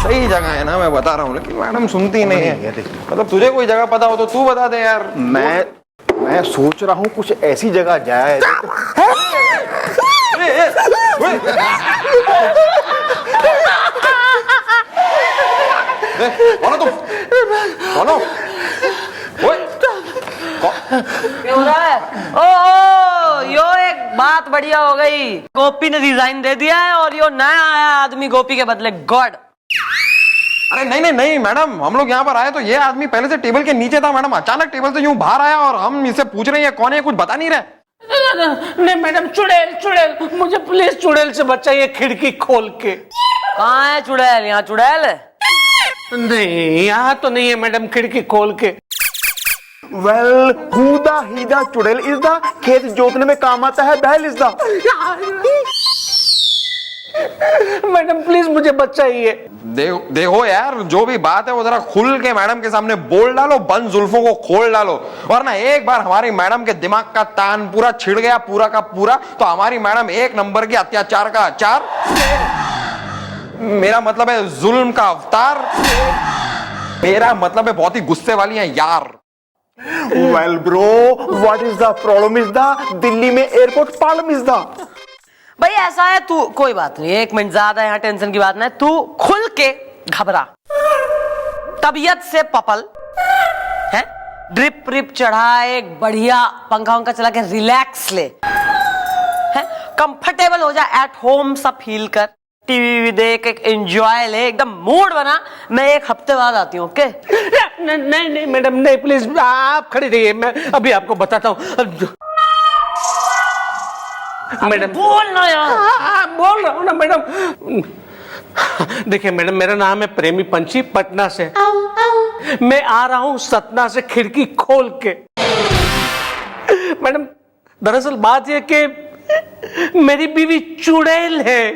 सही जगह है ना, मैं बता रहा हूँ, लेकिन मैडम सुनती नहीं है। मतलब तुझे कोई जगह पता हो तो तू बता दे यार। मैं सोच रहा हूँ कुछ ऐसी जगह जाए। कौन तुम? कौन हो? क्या हो रहा है? ओ यो एक बात बढ़िया हो गई। गोपी ने रिजाइन दे दिया है और यो नया आया आदमी गोपी के बदले गॉड। अरे नहीं नहीं नहीं मैडम, हम लोग यहाँ पर आए तो ये आदमी पहले से टेबल के नीचे था मैडम, अचानक टेबल से यूं बाहर आया और हम इससे पूछ रहे हैं कौन है, कुछ बता नहीं रहे। नहीं मैडम, चुड़ैल चुड़ैल, मुझे प्लीज चुड़ैल से बचाइए खिड़की खोल के। कहाँ है चुड़ैल? यहाँ चुड़ैल है? नहीं यहाँ तो नहीं है मैडम, खिड़की खोल के। वेल हुदा हीदा चुड़ैल इज द, खेत जोतने में काम आता है बैल इज द। मैडम प्लीज मुझे बचाइए। देखो यार, जो भी बात है वो जरा खुल के मैडम के सामने बोल डालो, बंद जुल्फों को खोल डालो, वरना एक बार हमारी मैडम के दिमाग का तान पूरा छिड़ गया पूरा का पूरा, तो हमारी मैडम एक नंबर की अत्याचार का अचार, मेरा मतलब है जुल्म का अवतार, मेरा मतलब है बहुत ही गुस्से वाली है यार। Well bro, what is the problem is the, Delhi में एयरपोर्ट प्रॉब्लम इज द। भाई ऐसा है, तू कोई बात नहीं, 1 मिनट ज्यादा यहाँ टेंशन की बात नहीं, तू खुल के घबरा, तबीयत से पपल है, ड्रिप व्रिप चढ़ा, एक बढ़िया पंखा वंखा चला के रिलैक्स ले, है कंफर्टेबल हो जा, एट होम सा फील कर, टीवी देख, एक एंजॉय ले, एकदम मूड बना। मैं 1 हफ्ते बाद आती हूँ, ओके? नहीं नहीं मैडम नहीं, प्लीज आप खड़ी रहिए, मैं अभी आपको बताता हूँ। मैडम बोल ना यार। बोल रहा हूँ ना मैडम। देखिए मैडम, मेरा नाम है प्रेमी पंछी, पटना से। मैं आ रहा हूँ सतना से खिड़की खोल के। मैडम दरअसल बात यह कि मेरी बीवी चुड़ैल है।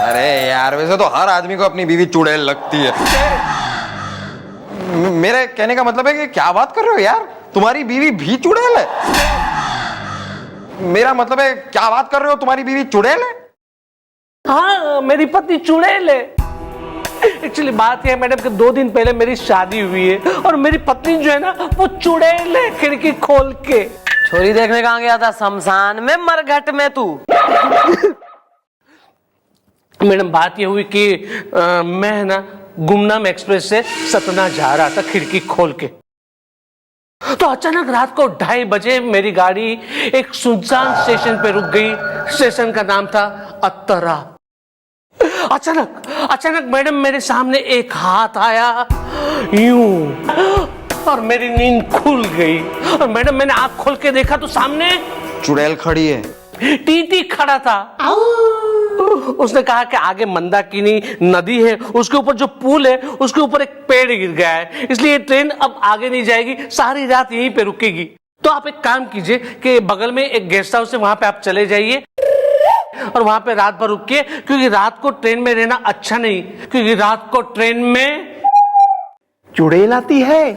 अरे यार, वैसे तो हर आदमी को अपनी बीवी चुड़ैल लगती है। मेरे कहने का मतलब है कि क्या बात कर रहे हो यार, तुम्हारी बीवी भी चुड़ैल है? मेरा मतलब है क्या बात कर रहे हो, तुम्हारी बीवी चुड़ैल है? हाँ मेरी पत्नी चुड़ैल है। एक्चुअली बात यह है मैडम कि 2 दिन पहले मेरी शादी हुई है और मेरी पत्नी जो है ना वो चुड़ैल है, खिड़की खोल के। छोरी देखने कहाँ गया था? शमशान में, मरघट में तू? मैडम बात यह हुई कि मैं ना गुमनाम एक्सप्रेस से सतना जा रहा था खिड़की खोल के, तो अचानक रात को 2:30 बजे मेरी गाड़ी एक सुनसान स्टेशन पे रुक गई। स्टेशन का नाम था अत्तरा। अचानक मैडम मेरे सामने एक हाथ आया यूं, और मेरी नींद खुल गई। और मैडम मैंने आंख खोल के देखा तो सामने चुड़ैल खड़ी है। टीटी खड़ा था। उसने कहा कि आगे मंदाकिनी नदी है, उसके ऊपर जो पुल है उसके ऊपर एक पेड़ गिर गया है, इसलिए ट्रेन अब आगे नहीं जाएगी, सारी रात यहीं पे रुकेगी। तो आप एक काम कीजिए कि बगल में एक गेस्ट हाउस है, वहां पे आप चले जाइए और वहां पे रात भर रुकिए, क्योंकि रात को ट्रेन में रहना अच्छा नहीं, क्योंकि रात को ट्रेन में चुड़ैल आती है।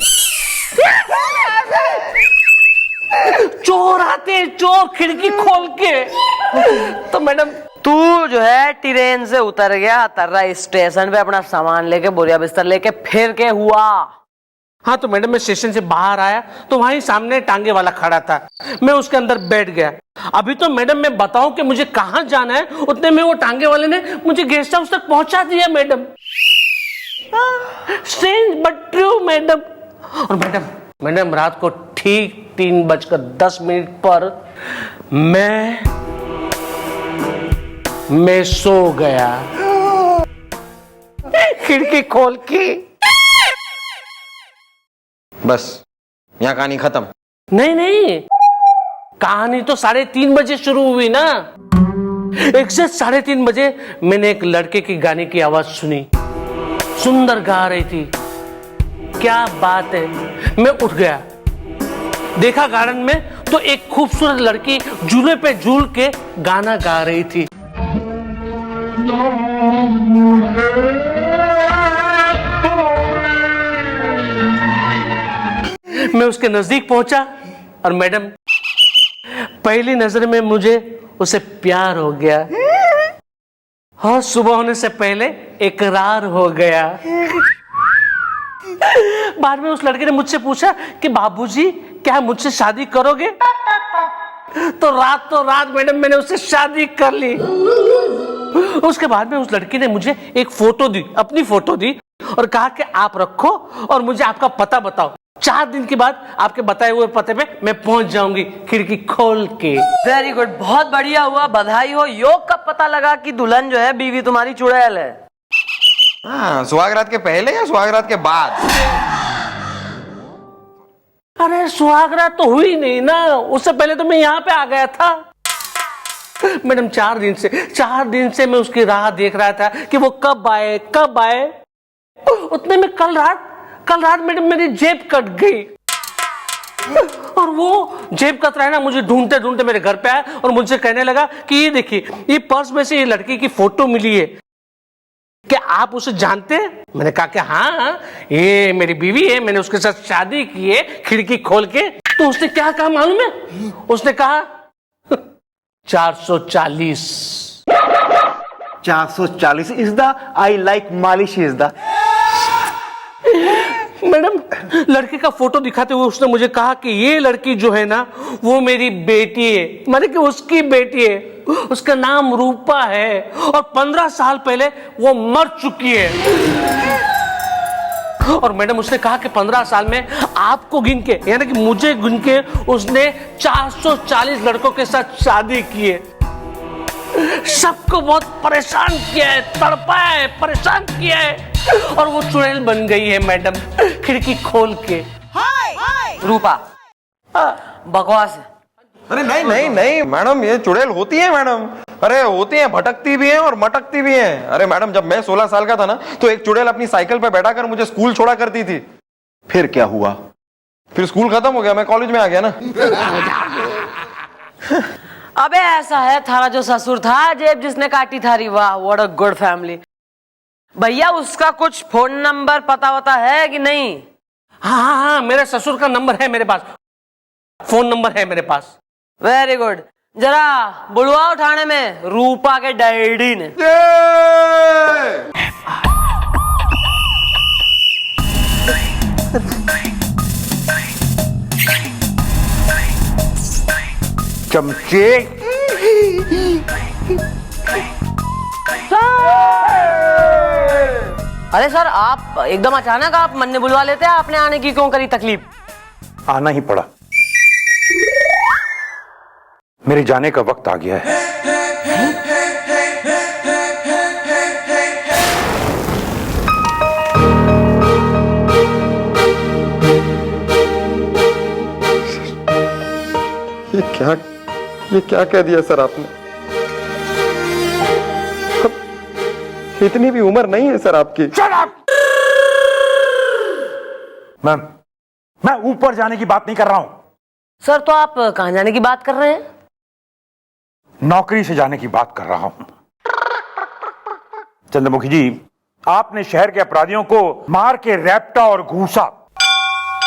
चोर आते, चोर खिड़की खोल के। तो मैडम तू जो है ट्रेन से उतर गया, तर्रा स्टेशन पे अपना सामान लेके, बोरिया बिस्तर लेके, फिर के हुआ? हाँ तो मैडम मैं स्टेशन से बाहर आया तो वहीं सामने टांगे वाला खड़ा था, मैं उसके अंदर बैठ गया। अभी तो मैडम मैं बताऊं कि मुझे कहाँ जाना है, उतने में वो टांगे वाले ने मुझे गेस्ट हाउस तक पहुंचा दिया madam. Strange but true madam. और मैडम रात को ठीक 3:10 पर मैं सो गया खिड़की खोल के। बस यहाँ कहानी खत्म? नहीं, कहानी तो 3:30 बजे शुरू हुई ना। एग्जैक्ट 3:30 बजे मैंने एक लड़के की गाने की आवाज सुनी, सुंदर गा रही थी, क्या बात है। मैं उठ गया, देखा गार्डन में तो एक खूबसूरत लड़की झूले पे झूल के गाना गा रही थी। मैं उसके नजदीक पहुंचा और मैडम पहली नजर में मुझे उसे प्यार हो गया और सुबह होने से पहले इकरार हो गया। बाद में उस लड़के ने मुझसे पूछा कि बाबूजी क्या मुझसे शादी करोगे? तो रात मैडम मैंने उससे शादी कर ली। उसके बाद में उस लड़की ने मुझे एक फोटो दी, अपनी फोटो दी और कहा कि आप रखो और मुझे आपका पता बताओ। 4 दिन के बाद आपके बताए हुए पते पे मैं पहुंच जाऊंगी खिड़की खोल के। वेरी गुड, बहुत बढ़िया हुआ, बधाई हो। योग कब पता लगा कि दुल्हन जो है बीवी तुम्हारी चुड़ैल है? हाँ, सुहागरात के पहले या सुहागरात के बाद? अरे सुहागरात तो हुई नहीं ना, उससे पहले तो मैं यहाँ पे आ गया था। मैडम 4 दिन से मैं उसकी राह देख रहा था कि वो कब आए। उतने में कल रात मैडम मेरी जेब कट गई और वो जेब कतरा है ना, मुझे ढूंढते मेरे घर पे आया और मुझसे कहने लगा कि ये देखिए, ये पर्स में से ये लड़की की फोटो मिली है, क्या आप उसे जानते हैं? मैंने कहा कि हाँ, ये मेरी बीवी है, मैंने उसके साथ शादी की है खिड़की खोल के। तो उसने क्या कहा मालूम है? उसने कहा 440। 440 इज द आई लाइक मालिश इज द। मैडम लड़की का फोटो दिखाते हुए उसने मुझे कहा कि ये लड़की जो है ना, वो मेरी बेटी है, माने कि उसकी बेटी है, उसका नाम रूपा है और 15 साल पहले वो मर चुकी है। और मैडम उसने कहा कि 15 साल में आपको गिन के, यानी कि मुझे गिन के उसने 440 लड़कों के साथ शादी की है। सबको बहुत परेशान किया है, तड़पाया है, परेशान किया है और वो चुड़ैल बन गई है मैडम खिड़की खोल के। रूपा बकवास है। अरे नहीं मैडम, ये चुड़ैल होती है मैडम। अरे होती है, भटकती भी है और मटकती भी है। अरे मैडम, जब मैं 16 साल का था ना, तो एक चुड़ैल अपनी साइकिल पे बैठा कर मुझे स्कूल छोड़ा करती थी। फिर क्या हुआ? फिर स्कूल खत्म हो गया, मैं कॉलेज में आ गया ना। अबे ऐसा है, थारा जो ससुर था जेब जिसने काटी थारी, वाह व्हाट अ गुड फैमिली। भैया उसका कुछ फोन नंबर पता होता है कि नहीं? हाँ, मेरे ससुर का नंबर है मेरे पास, फोन नंबर है मेरे पास। वेरी गुड, जरा बुलवाओ थाने में रूपा के डैडी ने। चमचे। अरे सर, आप एकदम अचानक आप मन ने बुलवा लेते हैं, आपने आने की क्यों करी तकलीफ? आना ही पड़ा, मेरे जाने का वक्त आ गया है। ये क्या कह दिया सर आपने? इतनी भी उम्र नहीं है सर आपकी। मैं ऊपर जाने की बात नहीं कर रहा हूं, सर तो आप कहां जाने की बात कर रहे हैं? नौकरी से जाने की बात कर रहा हूं। चंद्रमुखी जी, आपने शहर के अपराधियों को मार के रैप्टा और घूसा,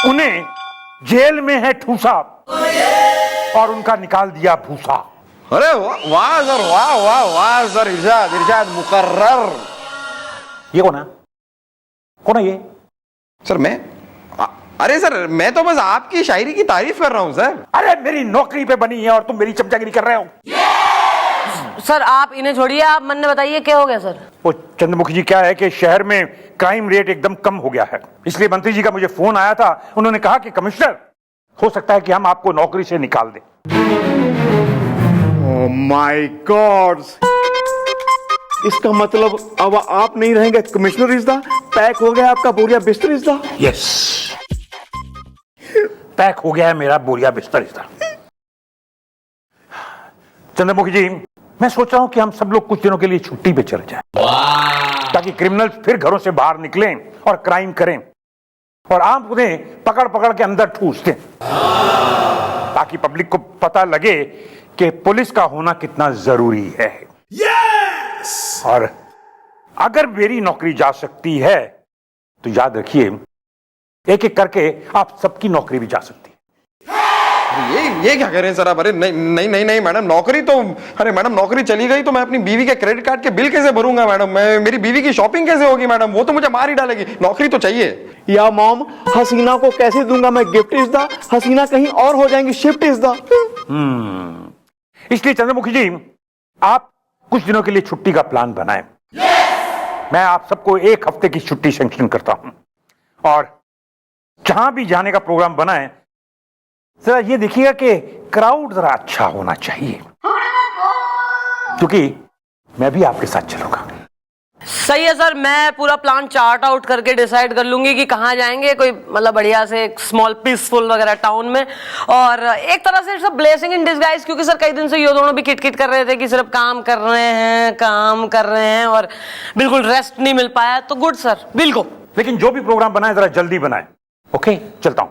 उन्हें जेल में है ठूसा और उनका निकाल दिया भूसा। अरे वाह सर, वाह सर, इरशाद मुकर्रर। ये कौन है ये? सर अरे सर, मैं तो बस आपकी शायरी की तारीफ कर रहा हूं सर। अरे मेरी नौकरी पे बनी है और तुम मेरी चमचागिरी कर रहे हो। सर आप इन्हें छोड़िए, आप मन ने बताइए क्या हो गया सर? वो चंद्रमुखी जी, क्या है कि शहर में क्राइम रेट एकदम कम हो गया है, इसलिए मंत्री जी का मुझे फोन आया था। उन्होंने कहा कि कमिश्नर, हो सकता है कि हम आपको नौकरी से निकाल दें। ओह माय गॉड, इसका मतलब अब आप नहीं रहेंगे कमिश्नर इज द। पैक हो गया आपका बोरिया बिस्तर इज द। यस, पैक हो गया है मेरा बोरिया बिस्तर इस तरह। चंद्रमुखी जी, मैं सोच रहा हूं कि हम सब लोग कुछ दिनों के लिए छुट्टी पे चले जाएं, ताकि क्रिमिनल्स फिर घरों से बाहर निकलें और क्राइम करें और आप उन्हें पकड़ के अंदर ठूस दें, ताकि पब्लिक को पता लगे कि पुलिस का होना कितना जरूरी है। yes! और अगर मेरी नौकरी जा सकती है तो याद रखिए, एक एक करके आप सबकी नौकरी भी जा सकती है। ये क्या कह रहे हैं सर आप? अरे नहीं नहीं नहीं नहीं मैडम, नौकरी तो, अरे मैडम नौकरी चली गई तो मैं अपनी बीवी के क्रेडिट कार्ड के बिल कैसे भरूंगा मैडम? मैं, मेरी बीवी की शॉपिंग कैसे होगी मैडम? वो तो मुझे मार ही डालेगी। नौकरी तो चाहिए। या मॉम, हसीना को कैसे दूंगा मैं गिफ्ट इज द, हसीना कहीं और हो जाएंगी, शिफ्ट इज द। इसलिए चंद्रमुखी जी, आप कुछ दिनों के लिए छुट्टी का प्लान बनाएं। मैं आप सबको 1 हफ्ते की छुट्टी सैंक्शन करता हूं, और जहां भी जाने का प्रोग्राम बनाए, जरा ये देखिएगा कि क्राउड जरा अच्छा होना चाहिए, क्योंकि मैं भी आपके साथ चलूंगा। सही है सर, मैं पूरा प्लान चार्ट आउट करके डिसाइड कर लूंगी कि कहाँ जाएंगे, कोई मतलब बढ़िया से एक स्मॉल पीसफुल वगैरह टाउन में। और एक तरह से सब ब्लेसिंग इन डिसगाइज, क्योंकि सर कई दिन से ये दोनों भी किटकिट कर रहे थे कि सिर्फ काम कर रहे हैं और बिल्कुल रेस्ट नहीं मिल पाया। तो गुड सर, बिल्कुल। लेकिन जो भी प्रोग्राम बनाए जरा जल्दी बनाए। ओके, चलता हूं।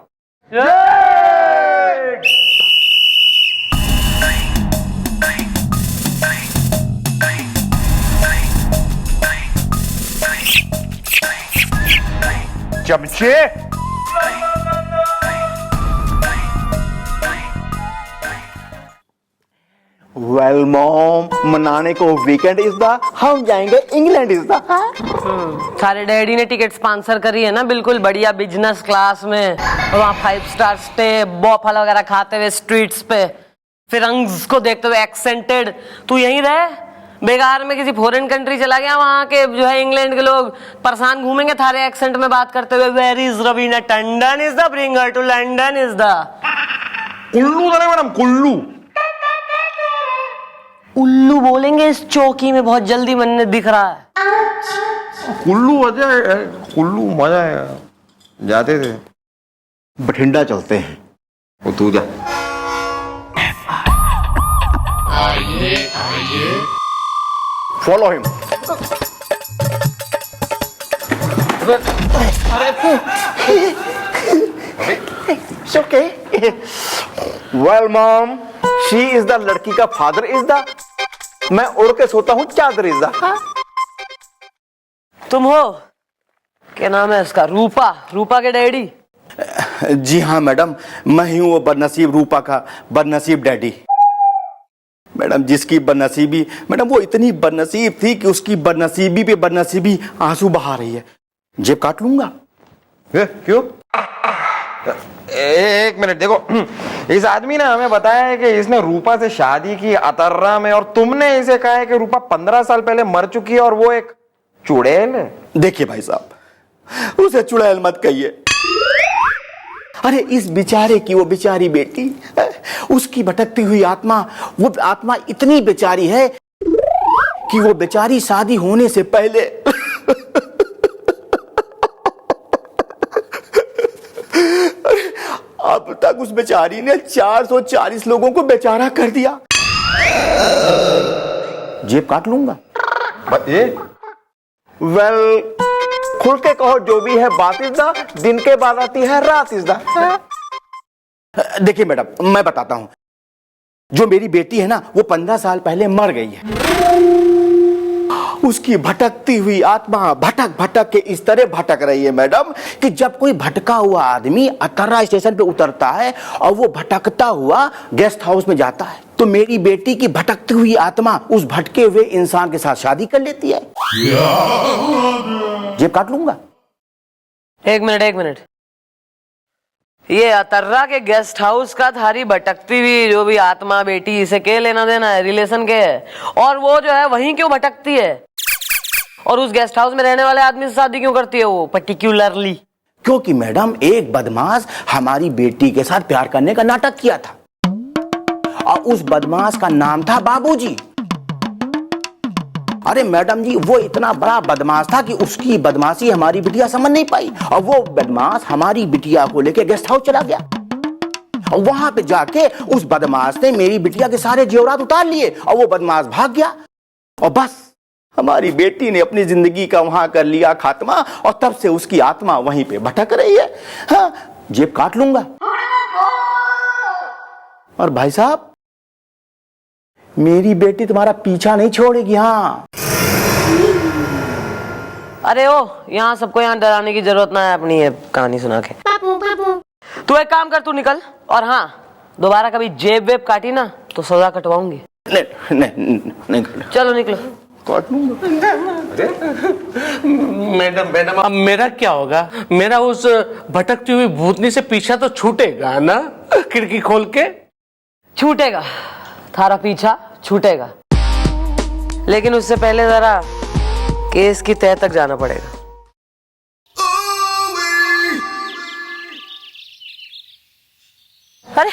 चमचे, वेल मॉम, मनाने को वीकेंड इज द, हम जाएंगे इंग्लैंड इज द। सारे डैडी ने टिकट स्पॉन्सर करी है ना, बिल्कुल बढ़िया बिजनेस क्लास में, और वहाँ 5 स्टार स्टे, बॉफल वगैरह खाते हुए स्ट्रीट्स पे, फिरंग्स को देखते हुए एक्सेंटेड। तू यहीं रहे, बेकार में किसी फॉरेन कंट्री चला गया, वहां के जो है इंग्लैंड के लोग परेशान घूमेंगे थारे एक्सेंट में बात करते हुए। Where is Raveena Tandon is the, bring her to London is the. Kullu था ना मैडम, कुल्लू। उल्लू बोलेंगे इस चौकी में, बहुत जल्दी मन दिख रहा है। कुल्लू मजा है, कुल्लू मजा है। जाते थे। बठिंडा चलते हैं। वो तू जा। Follow him. Okay. Well mom, she is the, लड़की का फादर इज द, मैं उड़ के सोता हूं चादर इज द। तुम हो, क्या नाम है इसका, रूपा, रूपा के डैडी? जी हाँ मैडम, मैं ही हूँ वो बदनसीब रूपा का बदनसीब डैडी। मैडम जिसकी बदनसीबी, मैडम वो इतनी बदनसीब थी कि उसकी बदनसीबी पे बदनसीबी आंसू बहा रही है। जेब काट लूंगा। क्यों? एक मिनट देखो, इस आदमी ने हमें बताया है कि इसने रूपा से शादी की अतर्रा में, और तुमने इसे कहा है कि रूपा 15 साल पहले मर चुकी है और वो एक चुड़ैल है। देखिए भाई साहब, उसे चुड़ैल मत कहिए। अरे इस बेचारे की वो बेचारी बेटी, उसकी भटकती हुई आत्मा, वो आत्मा इतनी बेचारी है कि वो बेचारी शादी होने से पहले अब तक उस बेचारी ने 440 लोगों को बेचारा कर दिया। जेब काट लूंगा। ये वेल, खुल के कहो जो भी है बात इस दा, दिन के बाद आती है रात इस दा। देखिए मैडम, मैं बताता हूं, जो मेरी बेटी है ना, वो 15 साल पहले मर गई है। उसकी भटकती हुई आत्मा भटक भटक के इस तरह भटक रही है मैडम कि जब कोई भटका हुआ आदमी अतर्रा स्टेशन पे उतरता है और वो भटकता हुआ गेस्ट हाउस में जाता है, तो मेरी बेटी की भटकती हुई आत्मा उस भटके हुए इंसान के साथ शादी कर लेती है। जेब काट लूंगा। एक मिनट, ये अतर्रा के गेस्ट हाउस का थारी भटकती हुई जो भी आत्मा बेटी, इसे क्या लेना देना है, रिलेशन के है? और वो जो है वहीं क्यों भटकती है, और उस गेस्ट हाउस में रहने वाले आदमी से शादी क्यों करती है वो पर्टिकुलरली? क्योंकि मैडम एक बदमाश हमारी बेटी के साथ प्यार करने का नाटक किया था, और उस बदमाश का नाम था बाबूजी। अरे मैडम जी, वो इतना बड़ा बदमाश था कि उसकी बदमाशी हमारी बिटिया समझ नहीं पाई, और वो बदमाश हमारी बिटिया को लेके गेस्ट हाउस चला गया, और वहां पे जाके उस बदमाश ने मेरी बिटिया के सारे जेवरात उतार लिए, और वो बदमाश भाग गया, और बस हमारी बेटी ने अपनी जिंदगी का वहां कर लिया खात्मा, और तब से उसकी आत्मा वहीं पे भटक रही है। हाँ, जेब काट लूंगा। और भाई साहब, मेरी बेटी तुम्हारा पीछा नहीं छोड़ेगी। हाँ, अरे ओ, यहाँ सबको यहाँ डराने की जरूरत ना है, अपनी है कहानी सुना के। तू एक काम कर, तू निकल, और हाँ, दोबारा कभी जेब वेब काटी ना तो सजा कटवाऊंगी। नहीं नहीं नहीं चलो निकलो। काट लूंगा। मैडम मैडम अब मेरा क्या होगा? मेरा उस भटकती हुई भूतनी से पीछा तो छूटेगा ना, खिड़की खोल के? छूटेगा, थारा पीछा छूटेगा, लेकिन उससे पहले जरा केस की तह तक जाना पड़ेगा। अरे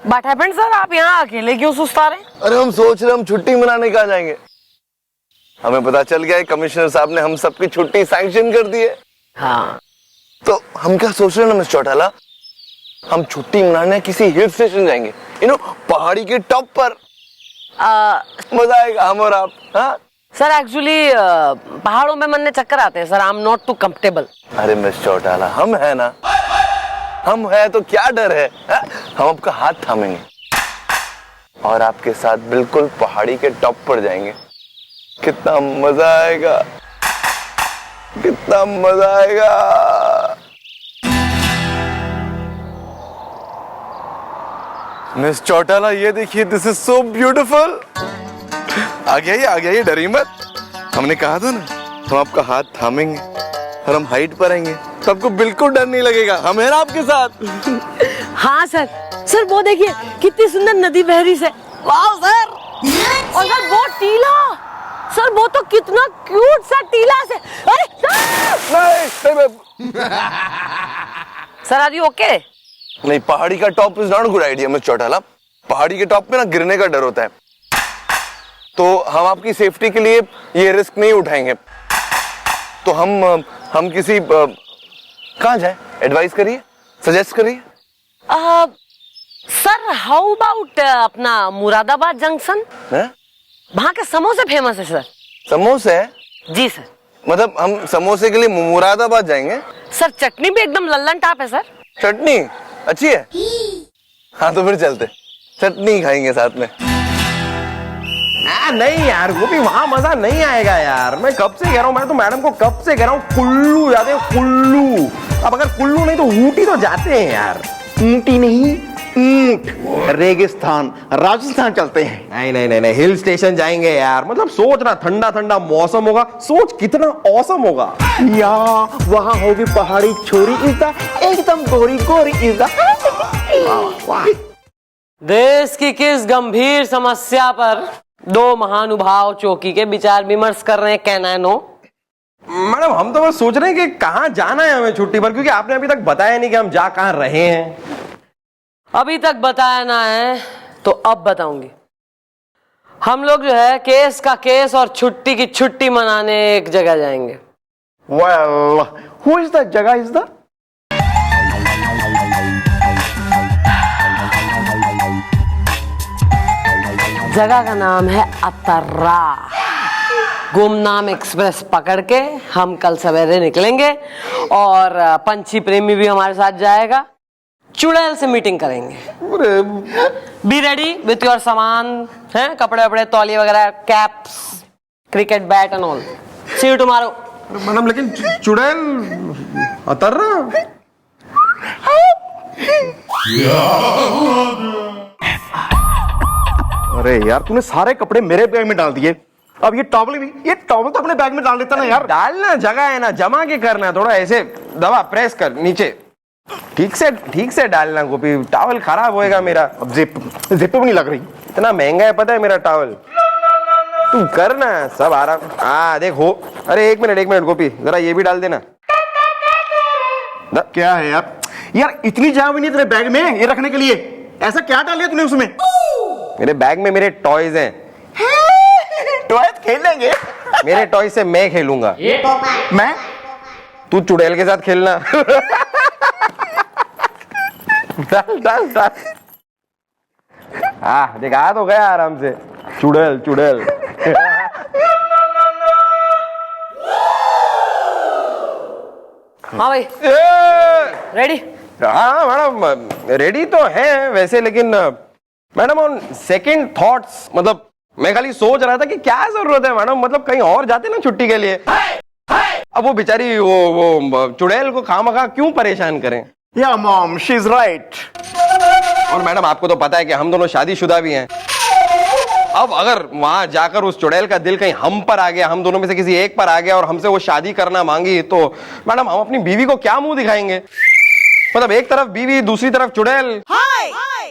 व्हाट हैपेंड सर, आप यहाँ अकेले क्यों सुस्ता रहे? अरे हम सोच रहे हम छुट्टी मनाने कहाँ जाएंगे। हमें पता चल गया है कमिश्नर साहब ने हम सबकी छुट्टी सैंक्शन कर दी है। हाँ, तो हम क्या सोच रहे हैं ना मिस्टर चौटाला, हम छुट्टी मनाने किसी हिल स्टेशन जाएंगे, पहाड़ी के टॉप पर। मजा आएगा हम और आप। हाँ सर एक्चुअली पहाड़ों में मरने चक्कर आते हैं sir, I am not too comfortable. अरे मिस्टर चौटाला हम है ना, हम है तो क्या डर है? हम आपका हाथ थामेंगे और आपके साथ बिल्कुल पहाड़ी के टॉप पर जाएंगे। कितना मजा आएगा, कितना मजा आएगा। मिस चौटाला ये देखिए, दिस इज सो ब्यूटीफुल। आ गया ये डरी मत। हमने कहा था ना हम आपका हाथ थामेंगे और हम हाइट पर आएंगे तो आपको बिल्कुल डर नहीं लगेगा। हम हैं ना आपके साथ। हाँ सर, सर वो देखिए कितनी सुंदर नदी बह रही है। वाह सर, और सर वो टीला, सर वो तो कितना क्यूट सा टीला से। अरे नहीं, सर आर यू ओके? नहीं, पहाड़ी का top is not good idea miss Chautala. पहाड़ी के टॉप पे ना गिरने का डर होता है, तो हम आपकी सेफ्टी के लिए ये रिस्क नहीं उठाएंगे। तो हम किसी कहाँ जाए, एडवाइस करिए, सजेस्ट करिए। सर हाउ अबाउट अपना मुरादाबाद जंक्शन, वहाँ के समोसे फेमस है सर। समोसे है? जी सर। मतलब हम समोसे के लिए मुरादाबाद जाएंगे? सर चटनी भी एकदम लल्लन टाप है सर। चटनी अच्छी है? हाँ तो फिर चलते, चटनी खाएंगे साथ में। नहीं यार गोपी, वहां मजा नहीं आएगा यार। मैं कब से कह रहा हूँ, मैं तो मैडम को कब से कह रहा हूँ, कुल्लू जाते हैं कुल्लू। अब अगर कुल्लू नहीं तो ऊटी तो जाते हैं यार। ऊटी नहीं, ऊंट, रेगिस्तान, राजस्थान चलते हैं। नहीं नहीं नहीं नहीं, हिल स्टेशन जाएंगे यार। मतलब सोच ना, ठंडा ठंडा मौसम होगा, सोच कितना औसम होगा। या वहाँ होगी पहाड़ी छोरी इज़्दा, एकदम गोरी गोरी इज़्दा। देश की किस गंभीर समस्या पर दो महानुभाव चौकी के विचार विमर्श कर रहे हैं, कहना है नो? मैडम हम तो बस सोच रहे हैं कि कहाँ जाना है हमें छुट्टी पर, क्योंकि आपने अभी तक बताया नहीं कि हम जा कहाँ रहे हैं। अभी तक बताया ना है तो अब बताऊंगी। हम लोग जो है केस का केस और छुट्टी की छुट्टी मनाने एक जगह जाएंगे। Well, who is the जगह इज द? जगह का नाम है अतर्रा। गुमनाम एक्सप्रेस पकड़ के हम कल सवेरे निकलेंगे और पंछी प्रेमी भी हमारे साथ जाएगा। चुड़ैल से मीटिंग करेंगे। बी रेडी विथ योर सामान, हैं कपड़े वपड़े, तौलिए वगैरह, caps, cricket bat and all. See you tomorrow. Madam लेकिन चुड़ैल अतर्रा। अरे यार तूने सारे कपड़े मेरे बैग में डाल दिए, अब ये टॉवल भी, ये टॉवल तो अपने बैग में डाल देता ना यार। डालना जगह है ना, जमा के करना, थोड़ा ऐसे दबा प्रेस कर नीचे, ठीक से डालना गोपी, टॉवल खराब होएगा मेरा। अब जिप भी नहीं लग रही। इतना महंगा है पता है मेरा टॉवल। तू करना सब आराम। हाँ देखो, अरे एक मिनट गोपी, जरा ये भी डाल देना। क्या है यार, यार इतनी जगह भी नहीं तेरे बैग में ये रखने के लिए, ऐसा क्या डाल दिया तूने उसमें? मेरे बैग में मेरे टॉयज हैं। टॉयज खेलेंगे? मेरे टॉय से मैं खेलूंगा। मैं? तू चुड़ैल के साथ खेलना। डाल। हाँ देखा तो गया आराम से। चुड़ैल। हाँ भाई रेडी? हाँ मैडम रेडी तो है वैसे, लेकिन मैडम ऑन सेकंड थॉट्स, मतलब मैं खाली सोच रहा था कि क्या जरूरत है मैडम, मतलब कहीं और जाते ना छुट्टी के लिए। अब वो बेचारी वो चुड़ैल को खामखा क्यों परेशान करें। या मॉम शी इज राइट। और मैडम आपको तो पता है कि हम दोनों शादीशुदा भी हैं। अब अगर वहां जाकर उस चुड़ैल का दिल कहीं हम पर आ गया, हम दोनों में से किसी एक पर आ गया और हमसे वो शादी करना मांगी, तो मैडम हम अपनी बीवी को क्या मुंह दिखाएंगे? मतलब एक तरफ बीवी, दूसरी तरफ चुड़ैल।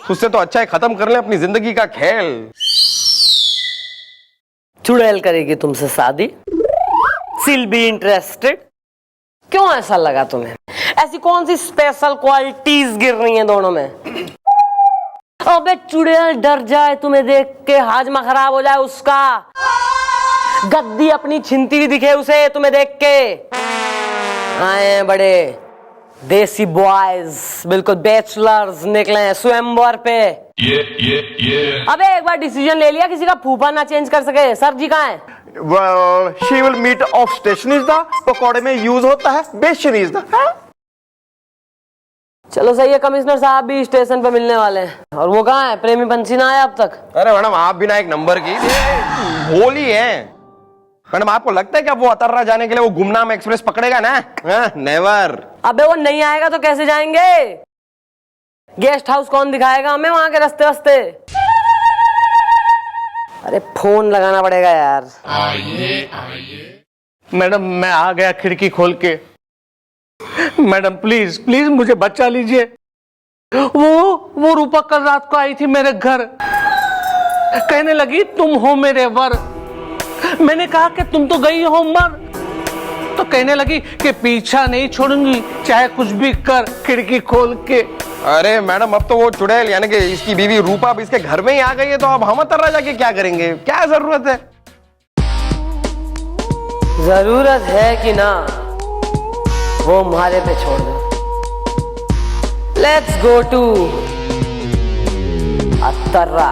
उससे तो अच्छा है खत्म कर ले अपनी जिंदगी का खेल। चुड़ैल करेगी तुमसे शादी? She'll be interested? क्यों ऐसा लगा तुम्हें? ऐसी कौन सी स्पेशल क्वालिटीज गिर रही हैं दोनों में? अबे चुड़ैल डर जाए तुम्हें देख के, हाजमा खराब हो जाए उसका, गद्दी अपनी छिनती हुई दिखे उसे तुम्हें देख के। आए बड़े देसी बॉयज, बिल्कुल बैचलर्स निकले हैं स्वयंवर पे। अबे एक बार डिसीजन ले लिया, किसी का फूफा ना चेंज कर सके। सर जी कहाँ है? Well, she will meet of station is the पकौड़े में यूज होता है, बेशन इज द। चलो सही है, कमिश्नर साहब भी स्टेशन पे मिलने वाले हैं। और वो कहाँ है? प्रेमी पंछी ना आया अब तक? अरे मैडम आप बिना एक नंबर की भोली है। मैडम आपको लगता है कि अब वो अतर्रा जाने के लिए वो गुमनाम एक्सप्रेस पकड़ेगा ना? नेवर। अबे वो नहीं आएगा तो कैसे जाएंगे? गेस्ट हाउस कौन दिखाएगा हमें वहां के रास्ते वास्ते? अरे फोन लगाना पड़ेगा यार। मैडम मैं आ गया खिड़की खोल के। मैडम प्लीज प्लीज मुझे बचा लीजिए। वो रूपा कल रात को आई थी मेरे घर, कहने लगी तुम हो मेरे वर। मैंने कहा कि तुम तो गई हो मर, तो कहने लगी कि पीछा नहीं छोड़ूंगी चाहे कुछ भी कर, खिड़की खोल के। अरे मैडम अब तो वो चुड़ैल यानी कि इसकी बीवी रूपा अब इसके घर में ही आ गई है, तो अब हम अतर्रा जाके क्या करेंगे? क्या जरूरत है? जरूरत है कि ना वो हमारे पे छोड़ दो। Let's go to Atarra.